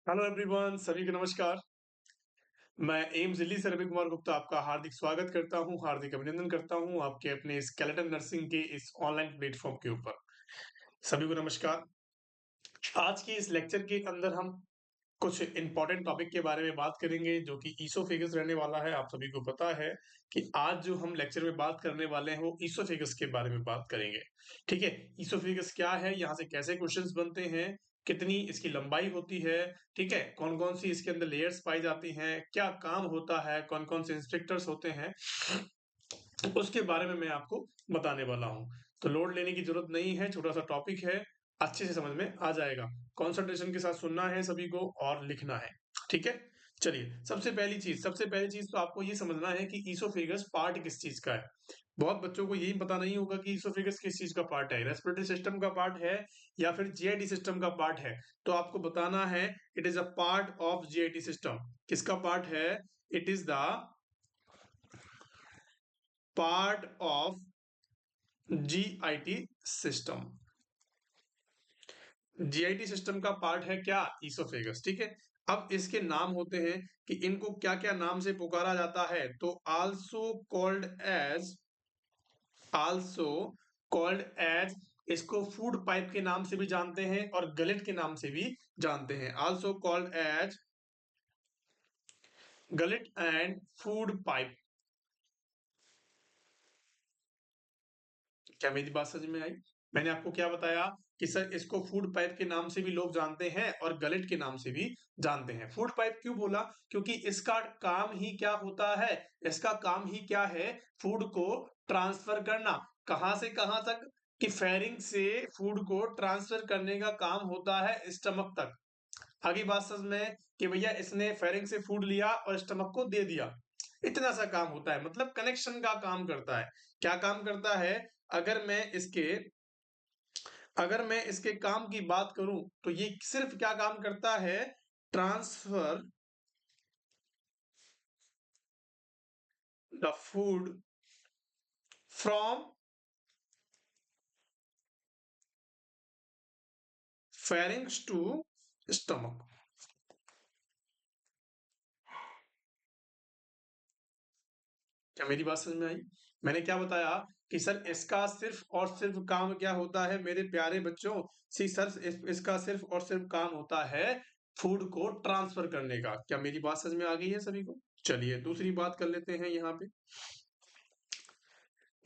Hello everyone, सभी को नमस्कार। मैं एम्स दिल्ली से रवि कुमार गुप्ता आपका हार्दिक स्वागत करता हूं, हार्दिक अभिनंदन करता हूं आपके अपने स्केलेटन नर्सिंग के इस ऑनलाइन प्लेटफॉर्म के ऊपर। सभी को नमस्कार। आज के इस लेक्चर के अंदर हम कुछ इंपॉर्टेंट टॉपिक के बारे में बात करेंगे जो कि ईसोफेगस रहने वाला है। आप सभी को पता है कि आज जो हम लेक्चर में बात करने वाले हैं वो ईसोफेगस के बारे में बात करेंगे। ठीक है, ईसोफेगस क्या है, यहाँ से कैसे क्वेश्चंस बनते हैं, कितनी इसकी लंबाई होती है, ठीक है, कौन कौन सी इसके अंदर लेयर्स पाई जाती हैं, क्या काम होता है, कौन कौन से इंस्पेक्टर्स होते हैं, उसके बारे में मैं आपको बताने वाला हूँ। तो लोड लेने की जरूरत नहीं है, छोटा सा टॉपिक है, अच्छे से समझ में आ जाएगा। कॉन्सेंट्रेशन के साथ सुनना है सभी को और लिखना है। ठीक है, चलिए सबसे पहली चीज तो आपको ये समझना है कि ईसोफेगस पार्ट किस चीज का है। बहुत बच्चों को यही पता नहीं होगा कि ईसोफेगस किस चीज का पार्ट है, रेस्पिरेटरी सिस्टम का पार्ट है या फिर जीआईटी सिस्टम का पार्ट है। तो आपको बताना है it is a part of JIT system. किसका पार्ट है? It is the part of JIT system. JIT system का पार्ट है क्या? ईसोफेगस। ठीक है, अब इसके नाम होते हैं कि इनको क्या क्या नाम से पुकारा जाता है। तो आल्सो कॉल्ड एज इसको फूड पाइप के नाम से भी जानते हैं और गलेट के नाम से भी जानते हैं। Also called as gullet and food pipe. क्या मेरी बात समझ में आई? मैंने आपको क्या बताया कि सर इसको फूड पाइप के नाम से भी लोग जानते हैं और गलेट के नाम से भी जानते हैं। फूड पाइप क्यों बोला? क्योंकि इसका काम ही क्या होता है? इसका काम ही क्या है? फूड को ट्रांसफर करना। कहां से कहां तक? कि फेरिंग से फूड को ट्रांसफर करने का काम होता है स्टमक तक। आगे बात समझ में कि भैया इसने फेरिंग से फूड लिया और स्टमक को दे दिया, इतना सा काम होता है, मतलब कनेक्शन का काम करता है। क्या काम करता है? अगर मैं इसके अगर मैं इसके काम की बात करूं तो ये सिर्फ क्या काम करता है? Transfer the food from pharynx to stomach. क्या मेरी बात समझ में आई? मैंने क्या बताया कि सर इसका सिर्फ और सिर्फ काम क्या होता है मेरे प्यारे बच्चों? सी सर इसका सिर्फ और सिर्फ काम होता है फूड को ट्रांसफर करने का। क्या मेरी बात समझ में आ गई है सभी को? चलिए दूसरी बात कर लेते हैं यहाँ पे।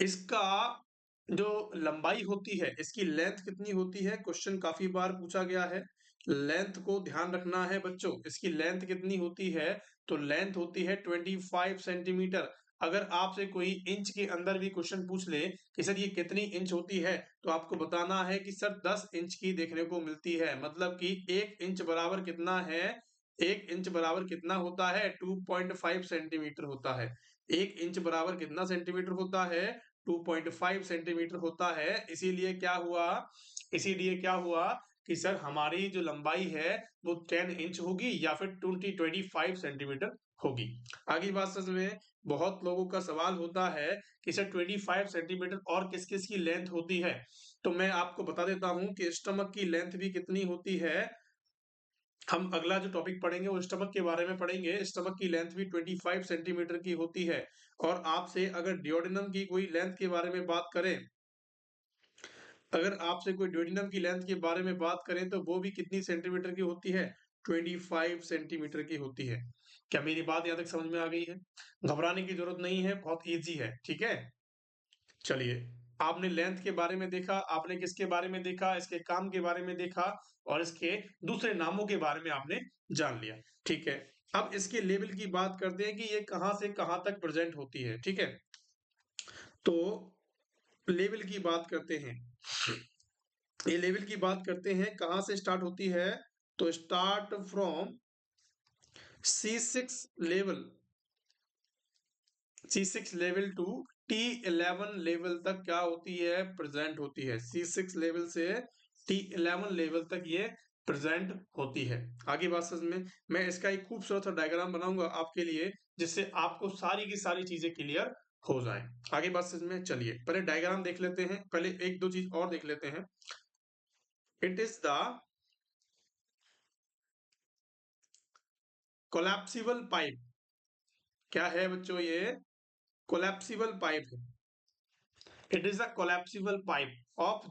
इसका जो लंबाई होती है, इसकी लेंथ कितनी होती है? क्वेश्चन काफी बार पूछा गया है। लेंथ को ध्यान रखना है बच्चों। इसकी लेंथ कितनी होती है? तो लेंथ होती है 25 सेंटीमीटर। अगर आपसे कोई इंच के अंदर भी क्वेश्चन पूछ ले कि सर ये कितनी इंच होती है, तो आपको बताना है कि सर 10 इंच की देखने को मिलती है। मतलब कि 1 इंच बराबर कितना है? 1 इंच बराबर कितना होता है? 2.5 सेंटीमीटर होता है। 1 इंच बराबर कितना सेंटीमीटर होता है? 2.5 सेंटीमीटर होता है। इसीलिए क्या हुआ कि सर हमारी जो लंबाई है वो 10 इंच होगी या फिर 25 सेंटीमीटर होगी। आगे बात समझ में। बहुत लोगों का सवाल होता है कि सर 25 सेंटीमीटर और किस किस की लेंथ होती है। तो मैं आपको बता देता हूं कि स्टमक की लेंथ भी कितनी होती है। हम अगला जो टॉपिक पढ़ेंगे वो स्टमक के बारे में पढ़ेंगे। स्टमक की लेंथ भी 25 सेंटीमीटर की होती है। और आपसे अगर डियोडिनम की कोई लेंथ के बारे में बात करें, अगर आपसे कोई डियोडिनम की लेंथ के बारे में बात करें तो वो भी कितनी सेंटीमीटर की होती है? 25 सेंटीमीटर की होती है। क्या मेरी बात यहाँ तक समझ में आ गई है? घबराने की जरूरत नहीं है, बहुत ईजी है। ठीक है, चलिए। आपने लेंथ के बारे में देखा, आपने किसके बारे में देखा? इसके काम के बारे में देखा और इसके दूसरे नामों के बारे में आपने जान लिया। ठीक है, अब इसके लेवल की बात करते हैं कि ये कहां से कहां तक प्रेजेंट होती है। ठीक है, तो लेवल की बात करते हैं। ये लेवल की बात करते हैं, कहां से स्टार्ट होती है? तो start from C6 level, C6 level to T11 level तक क्या होती है? प्रेजेंट होती है। C6 लेवल से T11 लेवल तक ये प्रेजेंट होती है। आगे बात समझ में। मैं इसका एक खूबसूरत सा डायग्राम बनाऊंगा आपके लिए, जिससे आपको सारी की सारी चीजें क्लियर हो जाए। आगे बात समझ में। चलिए पहले डायग्राम देख लेते हैं, पहले एक दो चीज और देख लेते हैं। It is the collapsible pipe क्या है बच्चों? ये कोलैप्सिबल पाइप है। It is a collapsible pipe of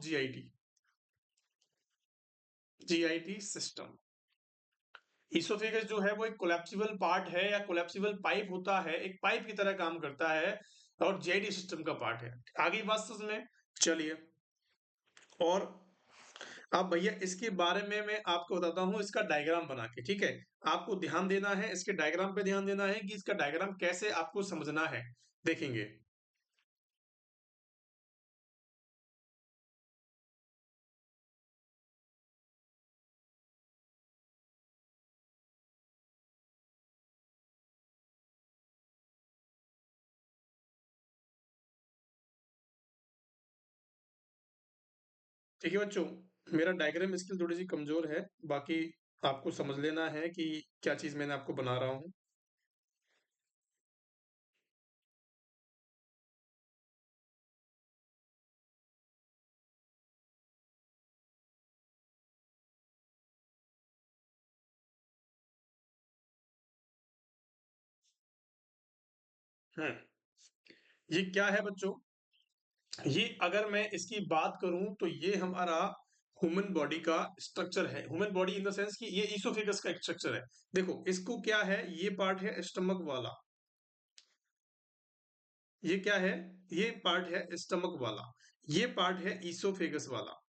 JIT system. Oesophagus जो है वो एक कोलैप्सिबल पार्ट है या कोलैप्सिबल पाइप होता है, एक पाइप की तरह काम करता है और जीआईटी सिस्टम का पार्ट है। आगे बात समझ में? चलिए, और अब भैया इसके बारे में मैं आपको बताता हूँ इसका डायग्राम बना के, ठीक है? आपको ध्यान देना है, इसके डायग्राम पे ध्यान देना है कि इसका डायग्राम कैसे आपको समझना है, देखेंगे। ठीक है बच्चों, मेरा डायग्राम स्किल थोड़ी सी कमजोर है, बाकी आपको समझ लेना है कि क्या चीज मैंने आपको बना रहा हूँ। हम्म, ये क्या है बच्चों? ये अगर मैं इसकी बात करूं तो ये हमारा ह्यूमन बॉडी का स्ट्रक्चर है। Human body in the sense कि ये ईसोफेगस का एक स्ट्रक्चर है। देखो इसको क्या है, ये पार्ट है स्टमक वाला, ये क्या है, ये पार्ट है स्टमक वाला, ये पार्ट है ईसोफेगस वाला।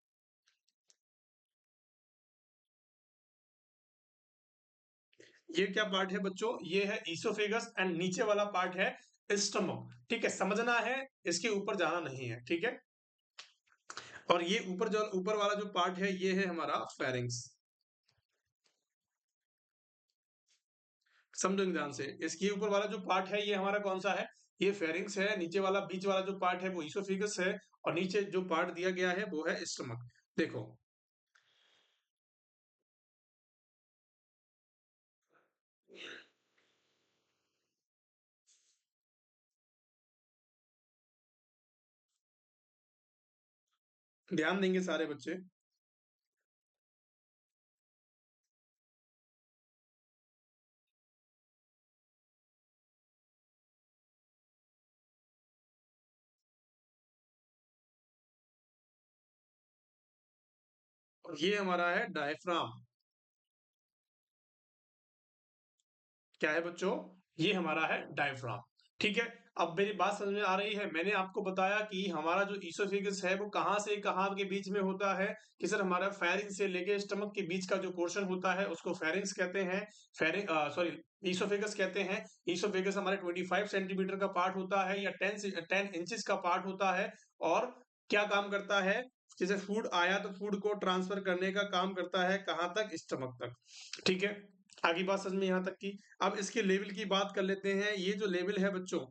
ये क्या पार्ट है बच्चों? ये है ईसोफेगस एंड नीचे वाला पार्ट है स्टमक। ठीक है, समझना है, इसके ऊपर जाना नहीं है, ठीक है? और ये ऊपर जो ऊपर वाला जो पार्ट है ये है हमारा फेरिंग्स। समझो ध्यान से, इसके ऊपर वाला जो पार्ट है ये हमारा कौन सा है? ये फेरिंग्स है। नीचे वाला बीच वाला जो पार्ट है वो ईसोफेगस है और नीचे जो पार्ट दिया गया है वो है स्टमक। देखो, ध्यान देंगे सारे बच्चे। और ये हमारा है डायफ्राम। क्या है बच्चों? ये हमारा है डायफ्राम। ठीक है, अब मेरी बात समझ में आ रही है। मैंने आपको बताया कि हमारा जो ईसोफेगस है वो कहाँ से कहाँ के बीच में होता है, कि सर हमारा फेरिंग्स से लेके स्टमक के बीच का जो पोर्शन होता है उसको फेरिंग्स कहते हैं। फेरिंग सॉरी, ईसोफेगस कहते हैं। ईसोफेगस हमारे 25 सेंटीमीटर का पार्ट होता है या 10 इंचेस का पार्ट होता है। और क्या काम करता है? जैसे फूड आया तो फूड को ट्रांसफर करने का काम करता है, कहाँ तक? स्टमक तक। ठीक है, आगे बात समझ में यहाँ तक की। अब इसके लेवल की बात कर लेते हैं। ये जो लेवल है बच्चों,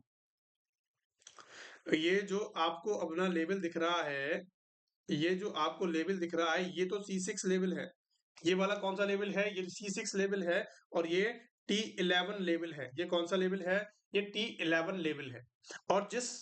ये जो आपको अपना लेवल दिख रहा है, ये जो आपको लेवल दिख रहा है ये तो C6 लेवल है। ये वाला कौन सा लेवल है? ये C6 लेवल है। और ये T11 लेवल है। ये कौन सा लेवल है? ये T11 लेवल है। और जिस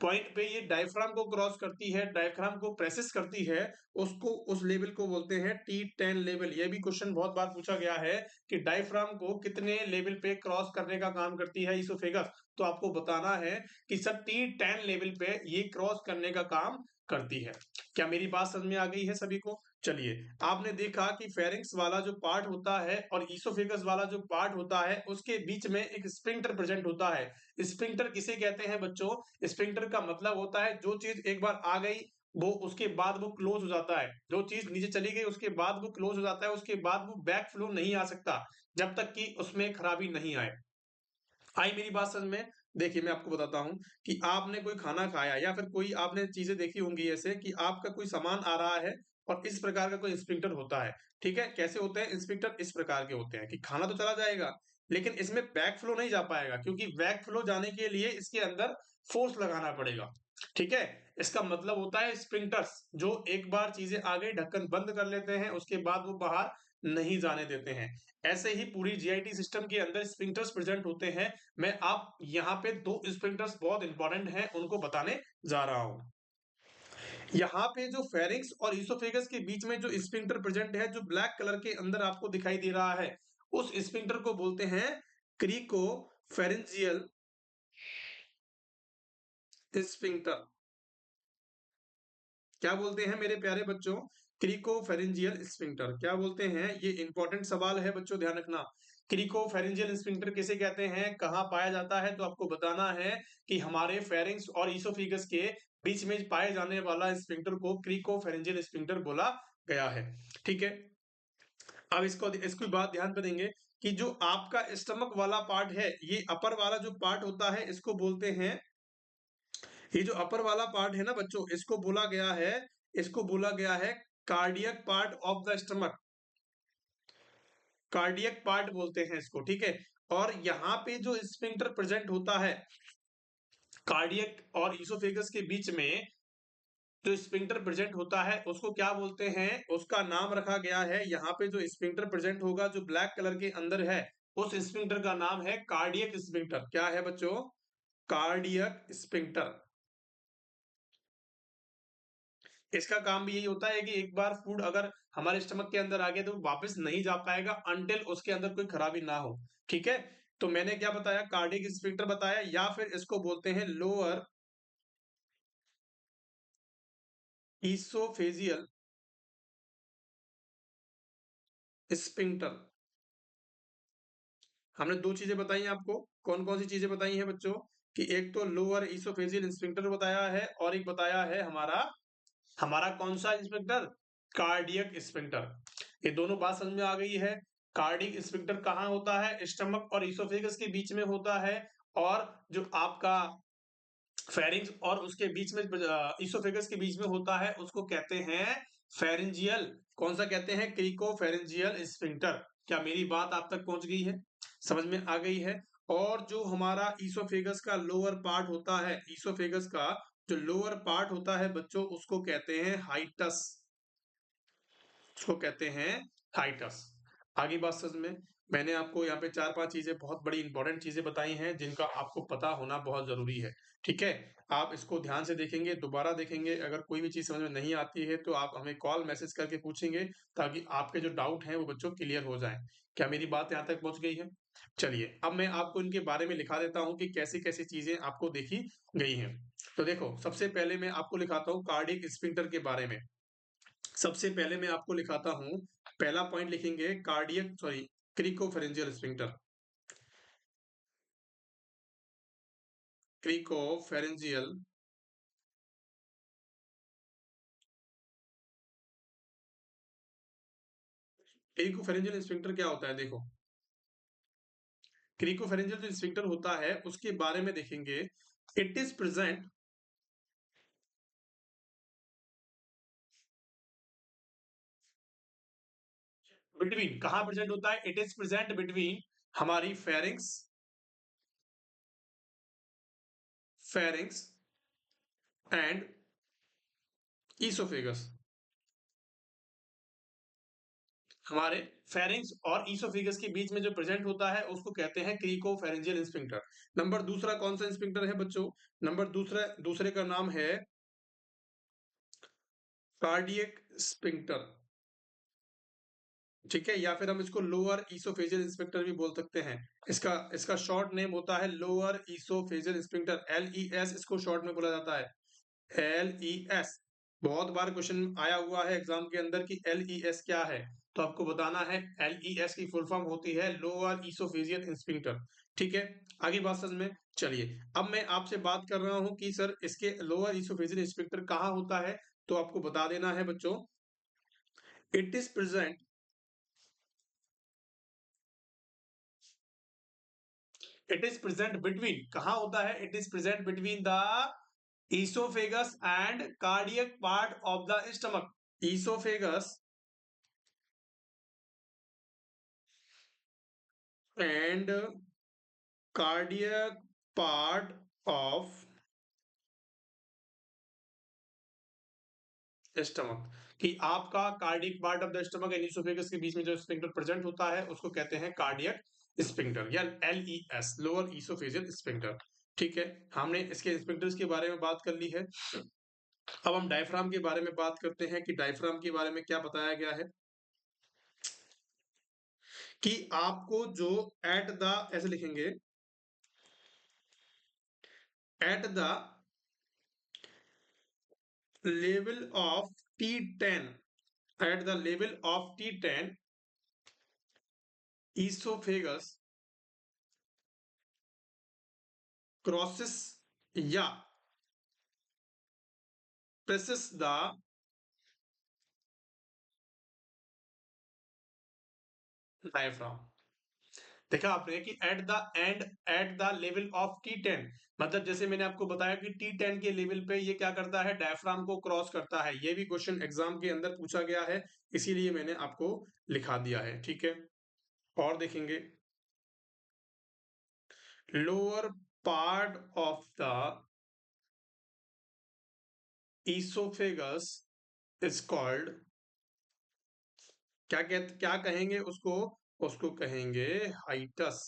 पॉइंट पे ये डायफ्राम को क्रॉस करती है, डायफ्राम को प्रेसिस करती है, उसको उस लेवल को बोलते हैं T10 लेवल। ये भी क्वेश्चन बहुत बार पूछा गया है कि डायफ्राम को कितने लेवल पे क्रॉस करने का काम करती है इसोफेगस। तो आपको बताना है कि सर T10 लेवल पे ये क्रॉस करने का काम करती है। क्या मेरी बात समझ में आ गई है सभी को? चलिए, आपने देखा कि फेरिंक्स वाला जो पार्ट होता है और ईसोफेगस वाला जो पार्ट होता है उसके बीच में एक स्फिंक्टर प्रेजेंट होता है। स्फिंक्टर किसे कहते हैं बच्चों? स्फिंक्टर का मतलब होता है जो चीज एक बार आ गई वो उसके बाद वो क्लोज हो जाता है। जो चीज नीचे चली गई उसके बाद वो क्लोज हो जाता है, उसके बाद वो बैक फ्लो नहीं आ सकता जब तक कि उसमें खराबी नहीं आए। आई मेरी बात समझ में? देखिए मैं आपको बताता हूँ कि आपने कोई खाना खाया या फिर कोई आपने चीजें देखी होंगी ऐसे कि आपका कोई सामान आ रहा है और इस प्रकार का कोई इंस्पेक्टर होता है। ठीक है, कैसे होते हैं इंस्पेक्टर? इस प्रकार के होते हैं कि खाना तो चला जाएगा लेकिन इसमें बैक फ्लो नहीं जा पाएगा, क्योंकि बैक फ्लो जाने के लिए इसके अंदर फोर्स लगाना पड़ेगा। ठीक है, इसका मतलब होता है स्प्रिंटर्स, जो एक बार चीजें आ गई ढक्कन बंद कर लेते हैं, उसके बाद वो बाहर नहीं जाने देते हैं। ऐसे ही पूरी जीआईटी सिस्टम के अंदर स्प्रिंटर्स प्रेजेंट होते हैं। मैं आप यहाँ पे दो स्प्रिंटर्स बहुत इंपॉर्टेंट हैं उनको बताने जा रहा हूँ। यहाँ पे जो फेरिंक्स और इसोफेगस के बीच में जो स्फिंक्टर प्रेजेंट है, जो ब्लैक कलर के अंदर आपको दिखाई दे रहा है, उस स्फिंक्टर को बोलते हैं क्रिकोफेरेंजियल स्फिंक्टर। क्या बोलते हैं मेरे प्यारे बच्चों? क्रिकोफेरेंजियल स्फिंक्टर। क्या बोलते हैं? ये इंपॉर्टेंट सवाल है बच्चों, ध्यान रखना। क्रिकोफेरेंजियल स्फिंक्टर किसे कहते हैं, कहाँ पाया जाता है? तो आपको बताना है कि हमारे फेरिंक्स और ईसोफेगस के बीच में पाए जाने वाला स्फिंक्टर को क्रिकोफेरेंजियल स्फिंक्टर बोला गया है। ठीक है, अब इसकी बात ध्यान पे देंगे कि जो आपका स्टमक वाला पार्ट है, ये अपर वाला जो पार्ट होता है, इसको बोलते हैं, ये जो अपर वाला पार्ट है ना बच्चों, इसको बोला गया है cardiac part of the stomach. Cardiac part बोलते हैं इसको, ठीक है। और यहाँ पे जो स्फिंक्टर प्रेजेंट होता है कार्डियक और ईसोफेगस के बीच में, जो स्फिंक्टर प्रेजेंट होता है उसको क्या बोलते हैं? उसका नाम रखा गया है, यहाँ पे जो स्फिंक्टर प्रेजेंट होगा जो ब्लैक कलर के अंदर है, उस स्फिंक्टर का नाम है कार्डियक स्फिंक्टर। क्या है बच्चों? Cardiac sphincter. इसका काम भी यही होता है कि एक बार फूड अगर हमारे स्टमक के अंदर आ गया तो वापस नहीं जा पाएगा अनटिल उसके अंदर कोई खराबी ना हो। ठीक है, तो मैंने क्या बताया? कार्डियक स्फिंक्टर बताया, या फिर इसको बोलते हैं लोअर ईसोफेजियल स्फिंक्टर। हमने दो चीजें बताई आपको। कौन कौन सी चीजें बताई हैं बच्चों? कि एक तो लोअर ईसोफेजियल स्फिंक्टर बताया है, और एक बताया है हमारा हमारा कौन सा स्फिंक्टर? Cardiac sphincter. ये दोनों बात समझ में आ गई है। कार्डियक स्फिंक्टर कहाँ होता है? स्टमक और ईसोफेगस के बीच में होता है। और जो आपका फेरिंग्स और उसके बीच में ईसोफेगस के बीच में होता है उसको कहते हैं फेरिंजियल। कौन सा कहते हैं? क्रिकोफेरेंजियल स्फिंक्टर। क्या मेरी बात आप तक पहुंच गई है, समझ में आ गई है? और जो हमारा ईसोफेगस का लोअर पार्ट होता है, ईसोफेगस का जो लोअर पार्ट होता है बच्चों, उसको कहते हैं हाइटस। उसको कहते हैं हाइटस। आगे बात समझ में? मैंने आपको यहाँ पे 4-5 चीजें, बहुत बड़ी इंपॉर्टेंट चीजें बताई हैं जिनका आपको पता होना बहुत जरूरी है। ठीक है, आप इसको ध्यान से देखेंगे, दोबारा देखेंगे। अगर कोई भी चीज समझ में नहीं आती है तो आप हमें कॉल मैसेज करके पूछेंगे, ताकि आपके जो डाउट हैं वो बच्चों क्लियर हो जाएं। क्या मेरी बात यहाँ तक पहुंच गई है? चलिए, अब मैं आपको इनके बारे में लिखा देता हूँ कि कैसी कैसी चीजें आपको देखी गई हैं। तो देखो, सबसे पहले मैं आपको लिखाता हूँ कार्डियक स्फिंक्टर के बारे में। सबसे पहले मैं आपको लिखाता हूं, पहला पॉइंट लिखेंगे क्रिकोफेरेंजियल स्फिंक्टर। क्रिकोफेरेंजियल क्रिकोफेरेंजियल स्फिंक्टर क्या होता है? देखो, क्रिकोफेरेंजियल जो स्फिंक्टर होता है उसके बारे में देखेंगे। इट इज प्रेजेंट बिटवीन, कहां प्रेजेंट होता है? इट इज प्रेजेंट बिटवीन हमारी फेरिंग्स एंड ईसोफेगस। हमारे फेरिंग्स और ईसोफेगस के बीच में जो प्रेजेंट होता है उसको कहते हैं क्रिकोफेरेंजियल स्फिंक्टर। नंबर दूसरा कौन सा स्फिंक्टर है बच्चों? नंबर दूसरे का नाम है कार्डियक स्फिंक्टर। ठीक है, या फिर हम इसको लोअर ईसोफेजियल स्फिंक्टर भी बोल सकते हैं। इसका इसका शॉर्ट नेम होता है लोअर ईसोफेजियल स्फिंक्टर, LES इसको शॉर्ट में बोला जाता है, LES। बहुत बार क्वेश्चन आया हुआ है एग्जाम के अंदर कि LES क्या है, तो आपको बताना है LES की फुल फॉर्म होती है लोअर ईसोफेजियल स्फिंक्टर। ठीक है, आगे बात समझ में? चलिए, अब मैं आपसे बात कर रहा हूं कि सर इसके लोअर ईसोफेजियल स्फिंक्टर कहाँ होता है, तो आपको बता देना है बच्चों। It is present it is present between, कहां होता है? It is present between the oesophagus and cardiac part of the stomach. Oesophagus and cardiac part of stomach. कि आपका cardiac part of the stomach and oesophagus के बीच में जो sphincter present होता है उसको कहते हैं कार्डियक स्फिंक्टर, या LES, लोअर ईसोफेजियल स्फिंक्टर। ठीक है, हमने इसके स्फिंक्टर्स के बारे में बात कर ली है। अब हम डायफ्राम के बारे में बात करते हैं कि डायफ्राम के बारे में क्या बताया गया है। कि आपको जो एट द ऐसे लिखेंगे, at the level of T10, at the level of T10 oesophagus crosses या presses the डायफ्राम। देखा आपने कि at the level of T10, मतलब जैसे मैंने आपको बताया कि T10 के लेवल पे ये क्या करता है, डायफ्राम को क्रॉस करता है। ये भी क्वेश्चन एग्जाम के अंदर पूछा गया है, इसीलिए मैंने आपको लिखा दिया है। ठीक है, और देखेंगे lower part of the oesophagus is called, क्या कहेंगे उसको, उसको कहेंगे हाइटस।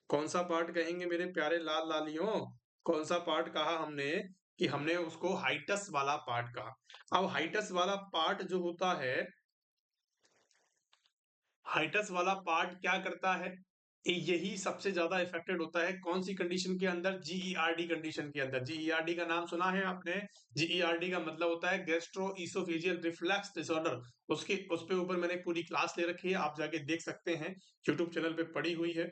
कौन सा पार्ट कहेंगे मेरे प्यारे लाल लालियों, कौन सा पार्ट कहा हमने, कि हमने उसको हाइटस वाला पार्ट कहा। अब हाइटस वाला पार्ट जो होता है, हाइटस वाला पार्ट क्या करता है, यही सबसे ज्यादा इफेक्टेड होता है कौन सी कंडीशन के अंदर, जीईआरडी कंडीशन के अंदर। जीईआरडी का नाम सुना है आपने, जीईआरडी का मतलब होता है गैस्ट्रो इसोफेजियल रिफ्लक्स डिसऑर्डर। उसके उस पे ऊपर मैंने पूरी क्लास ले रखी है, आप जाके देख सकते हैं, यूट्यूब चैनल पे पड़ी हुई है।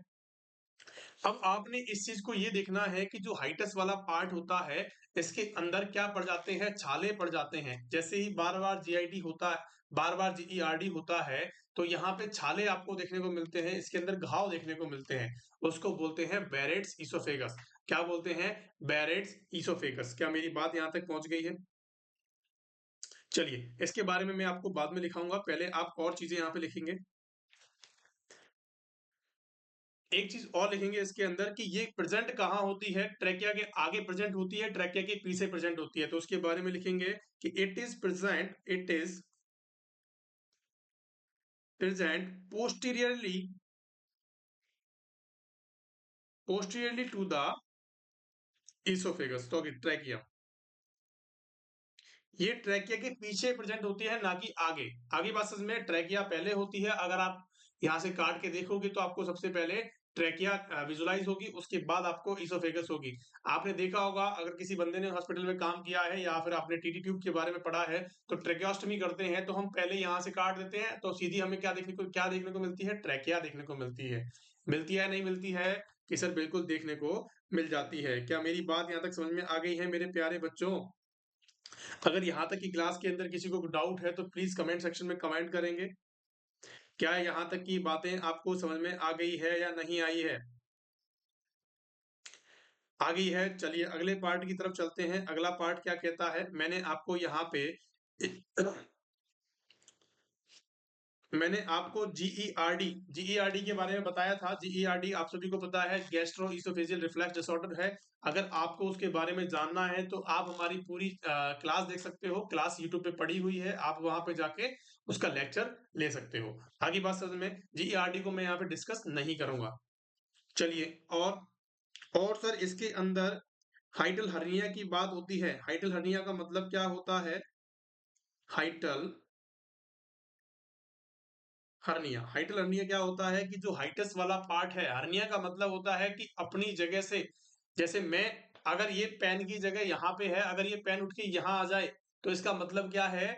अब आपने इस चीज को ये देखना है कि जो हाइटस वाला पार्ट होता है, इसके अंदर क्या पड़ जाते हैं, छाले पड़ जाते हैं। जैसे ही बार बार जीआईडी होता है, बार बार जीईआरडी होता है, तो यहाँ पे छाले आपको देखने को मिलते हैं, इसके अंदर घाव देखने को मिलते हैं। उसको बोलते हैं बैरेट्स ईसोफेगस। क्या बोलते हैं, बैरेट्स ईसोफेगस। क्या मेरी बात यहाँ तक पहुंच गई है? चलिए, इसके बारे में मैं आपको बाद में लिखाऊंगा, पहले आप और चीजें यहाँ पे लिखेंगे। एक चीज और लिखेंगे इसके अंदर कि ये प्रेजेंट कहाँ होती है, ट्रैकिया के आगे प्रेजेंट होती है, ट्रैकिया के पीछे प्रेजेंट होती है। तो उसके बारे में लिखेंगे कि it is present posteriorly to the oesophagus, तो ट्रैकिया, ये ट्रैकिया के पीछे प्रेजेंट होती है, ना कि आगे। आगे बात समझ में, ट्रैकिया पहले होती है। अगर आप यहाँ से काट के देखोगे तो आपको सबसे पहले ट्रैकिया विजुलाइज होगी, उसके बाद आपको इसोफेगस होगी। आपने देखा होगा, अगर किसी बंदे ने हॉस्पिटल में काम किया है या फिर आपने टीटी ट्यूब के बारे में पढ़ा है, तो ट्रैकियोस्टमी करते हैं तो हम पहले यहाँ से काट देते हैं, तो सीधी हमें क्या देखने को मिलती है, ट्रैकिया देखने को मिलती है। मिलती है नहीं मिलती है कि सर बिल्कुल देखने को मिल जाती है। क्या मेरी बात यहाँ तक समझ में आ गई है मेरे प्यारे बच्चों? अगर यहाँ तक की क्लास के अंदर किसी को डाउट है तो प्लीज कमेंट सेक्शन में कमेंट करेंगे। क्या यहाँ तक की बातें आपको समझ में आ गई है या नहीं आई है? आ गई है। चलिए अगले पार्ट की तरफ चलते हैं। अगला पार्ट क्या कहता है, मैंने आपको यहाँ पे मैंने आपको जीईआरडी के बारे में बताया था। जीईआरडी आप सभी को पता है, गैस्ट्रो इसोफेजियल रिफ्लक्स डिसऑर्डर है। अगर आपको उसके बारे में जानना है तो आप हमारी पूरी क्लास देख सकते हो, क्लास यूट्यूब पे पड़ी हुई है, आप वहां पे जाके उसका लेक्चर ले सकते हो। आगे बात समझ में, जीईआरडी को मैं यहाँ पे डिस्कस नहीं करूंगा। चलिए, और सर इसके अंदर हाइटल हर्निया की बात होती है। हाइटल हर्निया का मतलब क्या होता है, हाइटल हाइटल हर्निया क्या होता है कि जो हाइटस वाला पार्ट है, हर्निया का मतलब होता है कि अपनी जगह से, जैसे मैं, अगर ये पेन की जगह यहाँ पे है, अगर ये पेन उठ के यहाँ आ जाए, तो इसका मतलब क्या है,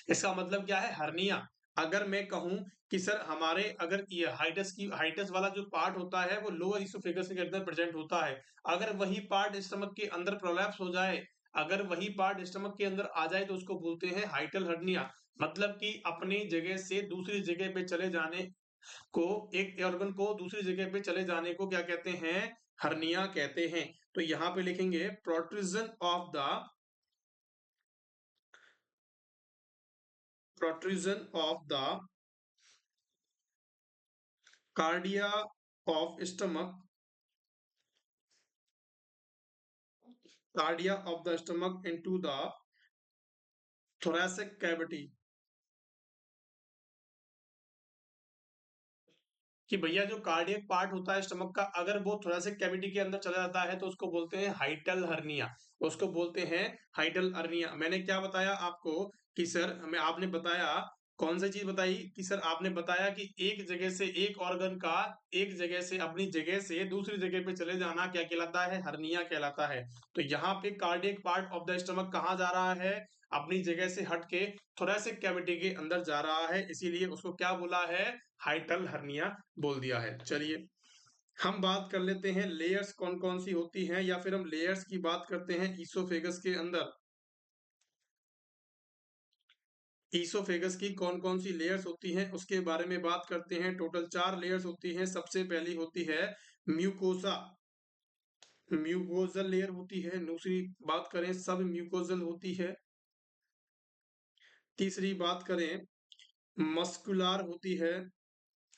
इसका मतलब क्या है, हर्निया। अगर मैं कहूं कि सर हमारे, अगर ये हाइटस वाला जो पार्ट होता है वो लोअर इसोफेगस के अंदर प्रेजेंट होता है, अगर वही पार्ट स्टमक के अंदर प्रोलैप्स हो जाए, अगर वही पार्ट स्टमक के अंदर आ जाए, तो उसको बोलते हैं हाइटल हर्निया। मतलब कि अपनी जगह से दूसरी जगह पे चले जाने को, एक ऑर्गन को दूसरी जगह पे चले जाने को क्या कहते हैं, हर्निया कहते हैं। तो यहाँ पे लिखेंगे protrusion of the cardia of stomach, cardia of the stomach into the thoracic cavity। कि भैया जो कार्डियक पार्ट होता है स्टमक का, अगर वो थोरेसिक कैविटी के अंदर चला जाता है तो उसको बोलते हैं हाइटल हर्निया, उसको बोलते हैं हाइटल हर्निया। मैंने क्या बताया आपको कि सर हमें, आपने बताया कौन सी चीज बताई कि सर आपने बताया कि एक जगह से एक ऑर्गन का एक जगह से अपनी जगह से दूसरी जगह पे चले जाना क्या कहलाता है? हर्निया कहलाता है। तो यहाँ पे cardiac part of the stomach कहाँ जा रहा है? अपनी जगह से हट के थोरेसिक कैविटी के अंदर जा रहा है, इसीलिए उसको क्या बोला है? हाइटल हर्निया बोल दिया है। चलिए हम बात कर लेते हैं लेयर्स कौन कौन सी होती हैं, या फिर हम लेयर्स की बात करते हैं ईसोफेगस के अंदर। ईसोफेगस की कौन कौन सी लेयर्स होती हैं उसके बारे में बात करते हैं। टोटल 4 लेयर्स होती हैं। सबसे पहली होती है म्यूकोसा, म्यूकोजल लेयर होती है। दूसरी बात करें सब म्यूकोजल होती है। तीसरी बात करें मस्कुलार होती है।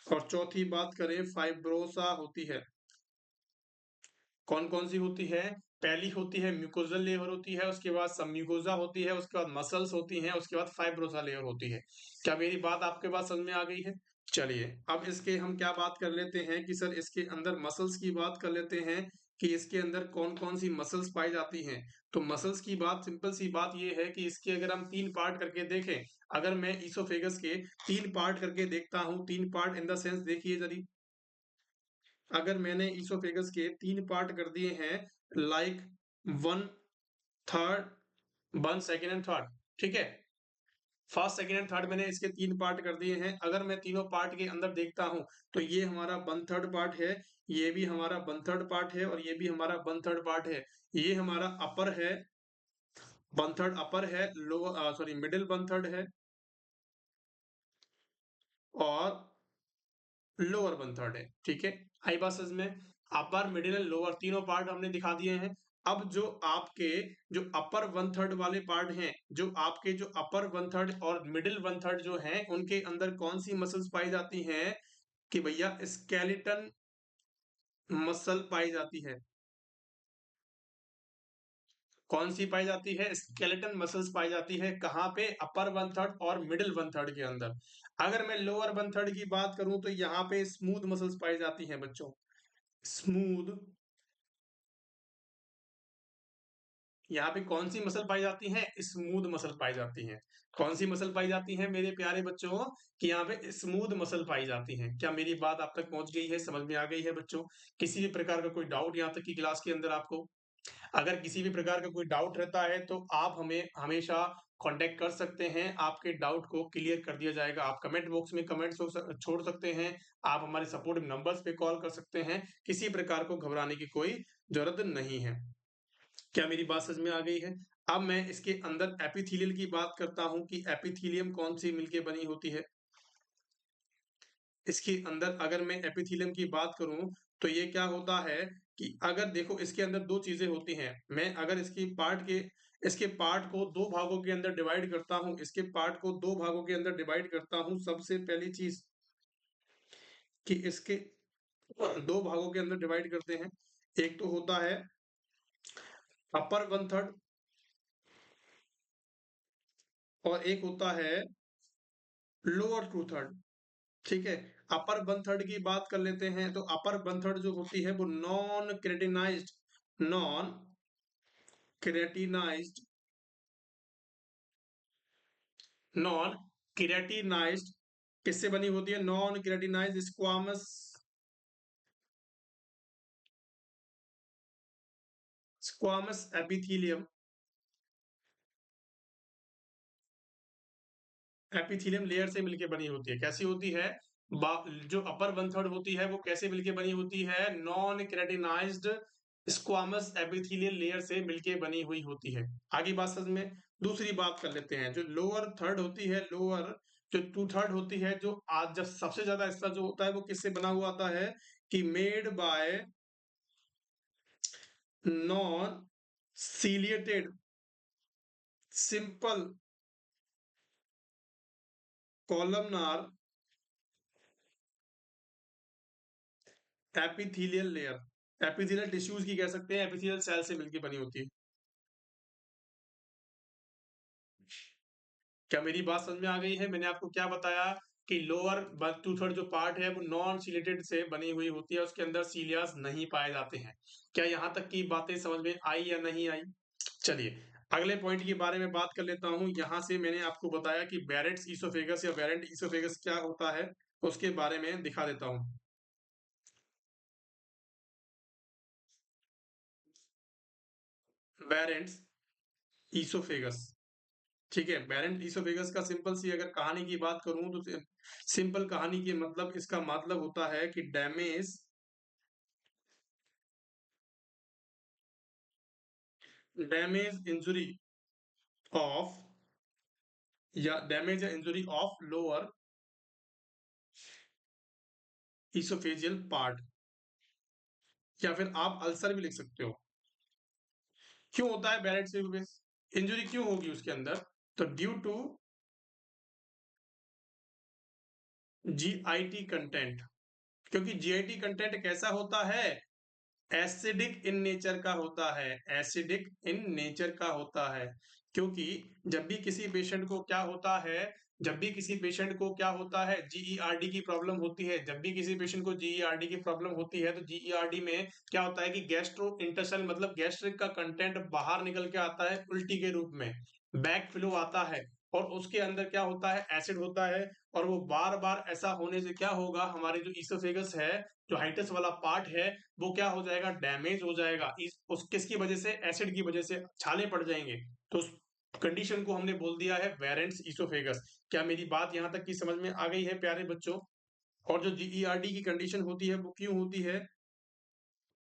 और चौथी बात करें फाइब्रोसा होती है। कौन कौन सी होती है? पहली होती है म्यूकोजल लेयर होती है, उसके बाद सब म्यूकोजा होती है, उसके बाद मसल्स होती हैं, उसके बाद फाइब्रोसा लेयर होती है। क्या मेरी बात आपके पास समझ में आ गई है? चलिए अब इसके हम क्या बात कर लेते हैं कि सर इसके अंदर मसल्स की बात कर लेते हैं कि इसके अंदर कौन कौन सी मसल्स पाई जाती हैं। तो मसल्स की बात सिंपल सी बात ये है कि इसके अगर हम 3 पार्ट करके देखें, अगर मैं ईसोफेगस के 3 पार्ट करके देखता हूं, 3 पार्ट इन द सेंस देखिए जरी, अगर मैंने ईसोफेगस के 3 पार्ट कर दिए हैं like 1 third 1 second and third, ठीक है, फर्स्ट सेकेंड एंड थर्ड मैंने इसके 3 पार्ट कर दिए हैं। अगर मैं तीनों पार्ट के अंदर देखता हूं तो ये हमारा 1/3 पार्ट है, ये भी हमारा 1/3 पार्ट है, और ये भी हमारा 1/3 पार्ट है। ये हमारा अपर है, 1/3 अपर है, लोअर सॉरी मिडिल 1/3 है, और लोअर 1/3 है। ठीक है, आई बात समझ में? अपर मिडिल एंड लोअर तीनों पार्ट हमने दिखा दिए हैं। अब जो आपके जो अपर 1/3 वाले पार्ट हैं, जो आपके जो अपर 1/3 और मिडिल 1/3 जो हैं, उनके अंदर कौन सी मसल्स पाई जाती हैं? कि भैया स्केलेटन मसल पाई जाती है। कौन सी पाई जाती है? स्केलेटन मसल्स पाई जाती है। कहाँ पे? अपर 1/3 और मिडिल 1/3 के अंदर। अगर मैं लोअर 1/3 की बात करूं तो यहाँ पे स्मूथ मसल्स पाई जाती हैं बच्चों, स्मूथ। यहाँ पे कौन सी मसल पाई जाती है? स्मूथ मसल पाई जाती है। कौन सी मसल पाई जाती है मेरे प्यारे बच्चों? कि यहाँ पे स्मूथ मसल पाई जाती है। क्या मेरी बात आप तक पहुंच गई है, समझ में आ गई है बच्चों? किसी भी प्रकार का कोई डाउट यहाँ तक की क्लास के अंदर आपको? अगर किसी भी प्रकार का कोई डाउट रहता है तो आप हमें हमेशा कांटेक्ट कर सकते हैं, आपके डाउट को क्लियर कर दिया जाएगा। आप कमेंट बॉक्स में कमेंट्स छोड़ सकते हैं, आप हमारे सपोर्टिव नंबर्स पे कॉल कर सकते हैं। किसी प्रकार को घबराने की कोई जरूरत नहीं है। क्या मेरी बात समझ में आ गई है? अब मैं इसके अंदर एपिथेलियल की बात करता हूं कि एपिथेलियम कौन सी मिलके बनी होती है। इसके अंदर अगर मैं एपिथेलियम की बात करूं तो ये क्या होता है कि अगर देखो इसके अंदर दो चीजें होती हैं। मैं अगर इसके पार्ट को दो भागों के अंदर डिवाइड करता हूं, इसके पार्ट को दो भागों के अंदर डिवाइड करता हूं, सबसे पहली चीज कि इसके दो भागों के अंदर डिवाइड करते हैं। एक तो होता है अपर 1/3 और एक होता है लोअर 2/3। ठीक है, अपर 1/3 की बात कर लेते हैं तो अपर 1/3 जो होती है वो नॉन क्रेटिनाइज्ड नॉन क्रेटिनाइज्ड किससे बनी होती है? Non keratinized squamous epithelium, epithelium layer से मिलके बनी होती है। कैसी होती है? जो अपर 1/3 होती है वो कैसे मिलके बनी होती है? Non keratinized squamous epithelial layer से मिलके बनी हुई होती है। आगे बात समझ में? दूसरी बात कर लेते हैं, जो लोअर थर्ड होती है, लोअर जो 2/3 होती है, जो आज जब सबसे ज्यादा हिस्सा जो होता है वो किससे बना हुआ आता है? कि made by non ciliated simple columnar epithelial layer. Epithelial tissues की कह सकते हैं, एपिथेलियल सेल से मिलकर बनी होती है। क्या मेरी बात समझ में आ गई है? मैंने आपको क्या बताया कि लोअर 2/3 जो पार्ट है वो नॉन सीलेटेड से बनी हुई होती है, उसके अंदर सीलियास नहीं पाए जाते हैं। क्या यहाँ तक की बातें समझ में आई या नहीं आई? चलिए अगले पॉइंट के बारे में बात कर लेता हूँ। यहाँ से मैंने आपको बताया कि बैरेट्स ईसोफेगस या वेरेंट ईसोफेगस क्या होता है, उसके बारे में दिखा देता हूँ। बैरेंट्स ईसोफेगस, ठीक है। बैरेंट ईसोफेगस का सिंपल सी अगर कहानी की बात करूं तो सिंपल कहानी के मतलब इसका मतलब होता है कि डैमेज इंजुरी ऑफ या डैमेज या injury of lower oesophageal part, या फिर आप अल्सर भी लिख सकते हो। क्यों होता है बैरेट ईसोफेगस, इंजुरी क्यों होगी उसके अंदर? तो ड्यू टू जीआईटी कंटेंट, क्योंकि जीआईटी कंटेंट कैसा होता है, एसिडिक इन नेचर का होता है, एसिडिक इन नेचर का होता है। क्योंकि जब भी किसी पेशेंट को क्या होता है, जब भी किसी पेशेंट को क्या होता है, जीईआरडी की प्रॉब्लम होती है, जब भी किसी पेशेंट को जीईआरडी की प्रॉब्लम होती है, तो जीईआरडी में क्या होता है कि गैस्ट्रो इंटेस्टाइनल मतलब गैस्ट्रिक का कंटेंट बाहर निकल के आता है उल्टी के रूप में, बैक फ्लो आता है, और उसके अंदर क्या होता है, एसिड होता है। और वो बार बार ऐसा होने से क्या होगा, हमारे जो ईसोफेगस है, जो हाइटस वाला पार्ट है, वो क्या हो जाएगा, डैमेज हो जाएगा। उस किसकी वजह से, एसिड की वजह से छाले पड़ जाएंगे। तो उस कंडीशन को हमने बोल दिया है वेरेंट्स ईसोफेगस। क्या मेरी बात यहाँ तक की समझ में आ गई है प्यारे बच्चों? और जो जीईआरडी की कंडीशन होती है वो क्यों होती है,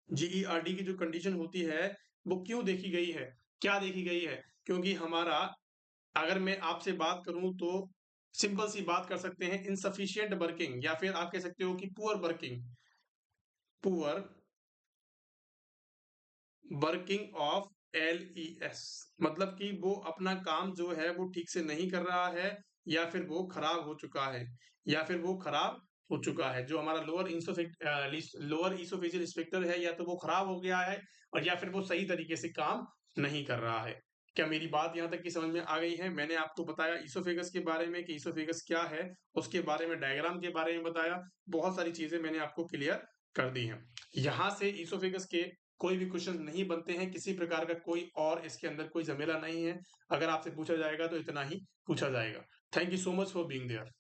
जीईआरडी की जो कंडीशन होती है वो क्यों देखी गई है, क्या देखी गई है? क्योंकि हमारा, अगर मैं आपसे बात करूं तो सिंपल सी बात कर सकते हैं, इनसफिशियंट वर्किंग, या फिर आप कह सकते हो कि poor working, poor working of LES, मतलब कि वो अपना काम जो है वो ठीक से नहीं कर रहा है, या फिर वो खराब हो चुका है, या फिर वो खराब हो चुका है। जो हमारा लोअर ईसोफेजियल स्फिंक्टर है, या तो वो खराब हो गया है, और या फिर वो सही तरीके से काम नहीं कर रहा है। क्या मेरी बात यहाँ तक की समझ में आ गई है? मैंने आपको बताया ईसोफेगस के बारे में कि ईसोफेगस क्या है, उसके बारे में डायग्राम के बारे में बताया, बहुत सारी चीजें मैंने आपको क्लियर कर दी हैं। यहाँ से ईसोफेगस के कोई भी क्वेश्चन नहीं बनते हैं, किसी प्रकार का कोई और इसके अंदर कोई झमेला नहीं है। अगर आपसे पूछा जाएगा तो इतना ही पूछा जाएगा। Thank you so much for being there.